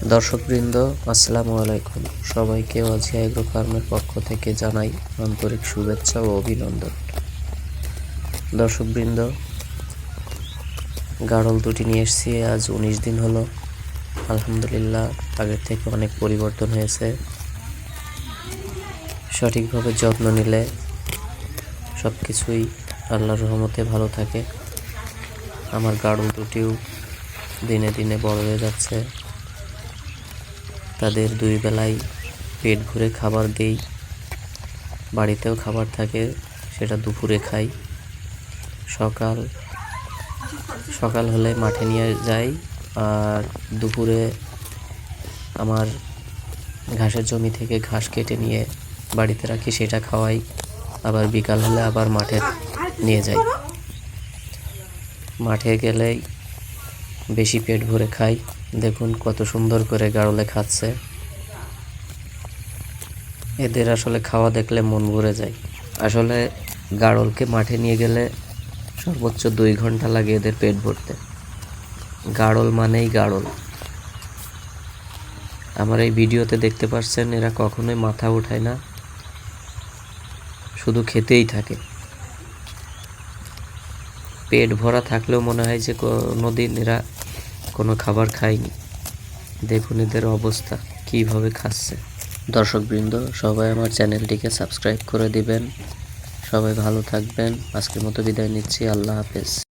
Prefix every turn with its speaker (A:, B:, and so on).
A: দর্শকবৃন্দ, আসসালামু আলাইকুম। সবাইকে ওয়াজিয়া এগ্রো ফার্মের পক্ষ থেকে জানাই আন্তরিক শুভেচ্ছা ও অভিনন্দন। দর্শকবৃন্দ, গাড়ল দুটি নিয়ে এসেছি। আজ 19 দিন হলো। আলহামদুলিল্লাহ, আগের থেকে অনেক পরিবর্তন হয়েছে। সঠিকভাবে যত্ন নিলে সব কিছুই আল্লাহর রহমতে ভালো থাকে। আমার গাড়ল দুটিও দিনে দিনে বড় হয়ে যাচ্ছে। তাদের 2 বেলায় পেট ভরে খাবার দেই। বাড়িতেও খাবার থাকে, সেটা দুপুরে খাই। সকাল হলে মাঠে নিয়ে যাই, আর দুপুরে আমার ঘাসের জমি থেকে ঘাস কেটে নিয়ে বাড়িতে রাখি, সেটা খাওয়াই। আবার বিকাল হলে আবার মাঠে নিয়ে যাই। মাঠে গেলেই বেশি পেট ভরে খাই। দেখুন কত সুন্দর করে গাড়লে খাচ্ছে। এদের আসলে খাওয়া দেখলে মন ভরে যায়। আসলে গাড়লকে মাঠে নিয়ে গেলে সর্বোচ্চ 2 ঘন্টা লাগে এদের পেট ভরতে। গাড়ল মানেই গাড়ল। আমার এই ভিডিওতে দেখতে পাচ্ছেন, এরা কখনোই মাথা উঠায় না, শুধু খেতেই থাকে। পেট ভরা থাকলেও মনে হয় যে কোনোদিন এরা কোনো খাবার খায়নি। দেখুন এদের অবস্থা, কিভাবে খাচ্ছে। দর্শকবৃন্দ, সবাই আমার চ্যানেলটিকে সাবস্ক্রাইব করে দিবেন। সবাই ভালো থাকবেন। আজকের মতো বিদায় নিচ্ছি। আল্লাহ হাফেজ।